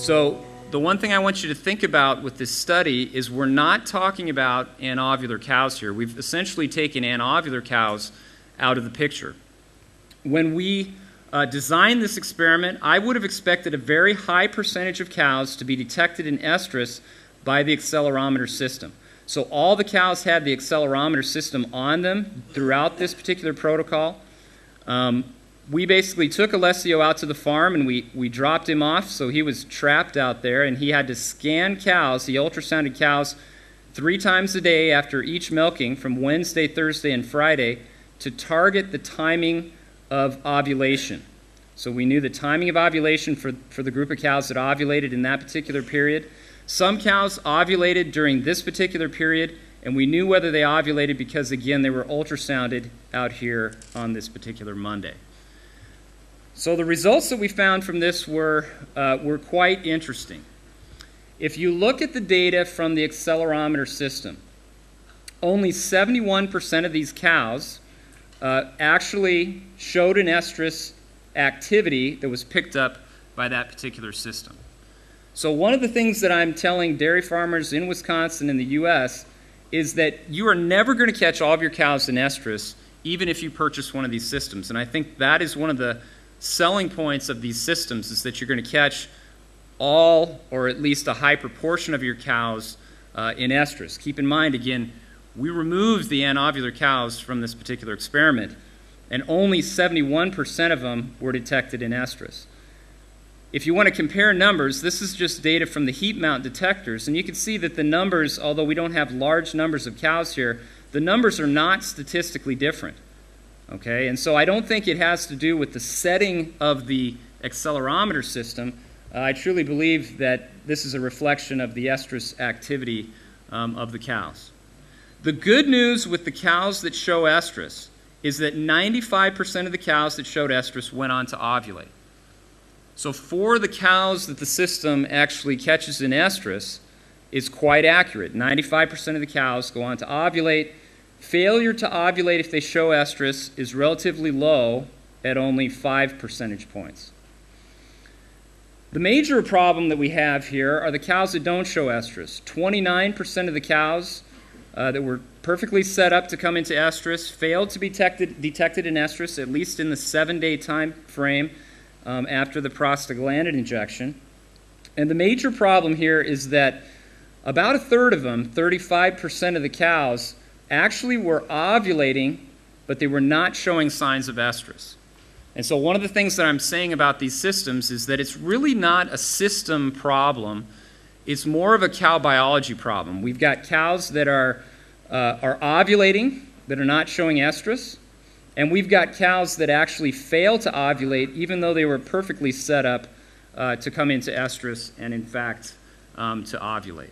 So the one thing I want you to think about with this study is we're not talking about anovular cows here. We've essentially taken anovular cows out of the picture. When we designed this experiment, I would have expected a very high percentage of cows to be detected in estrus by the accelerometer system. So all the cows had the accelerometer system on them throughout this particular protocol. We basically took Alessio out to the farm and we dropped him off, so he was trapped out there, and he had to scan cows, he ultrasounded cows 3 times a day after each milking from Wednesday, Thursday, and Friday to target the timing of ovulation. So we knew the timing of ovulation for the group of cows that ovulated in that particular period. Some cows ovulated during this particular period, and we knew whether they ovulated because, again, they were ultrasounded out here on this particular Monday. So the results that we found from this were quite interesting. If you look at the data from the accelerometer system, only 71% of these cows actually showed an estrus activity that was picked up by that particular system. So one of the things that I'm telling dairy farmers in Wisconsin and the U.S. is that you are never going to catch all of your cows in estrus, even if you purchase one of these systems. And I think that is one of the selling points of these systems, is that you're going to catch all, or at least a high proportion of your cows in estrus. Keep in mind, again, we removed the anovular cows from this particular experiment, and only 71% of them were detected in estrus. If you want to compare numbers, this is just data from the heat mount detectors, and you can see that the numbers, although we don't have large numbers of cows here, the numbers are not statistically different. Okay, and so I don't think it has to do with the setting of the accelerometer system. I truly believe that this is a reflection of the estrus activity of the cows. The good news with the cows that show estrus is that 95% of the cows that showed estrus went on to ovulate. So for the cows that the system actually catches in estrus is quite accurate. 95% of the cows go on to ovulate. Failure to ovulate if they show estrus is relatively low at only 5 percentage points. The major problem that we have here are the cows that don't show estrus. 29% of the cows that were perfectly set up to come into estrus failed to be detected in estrus, at least in the 7-day time frame after the prostaglandin injection. And the major problem here is that about a third of them, 35% of the cows, actually were ovulating, but they were not showing signs of estrus. And so one of the things that I'm saying about these systems is that it's really not a system problem. It's more of a cow biology problem. We've got cows that are ovulating, that are not showing estrus, and we've got cows that actually fail to ovulate even though they were perfectly set up to come into estrus and, in fact, to ovulate.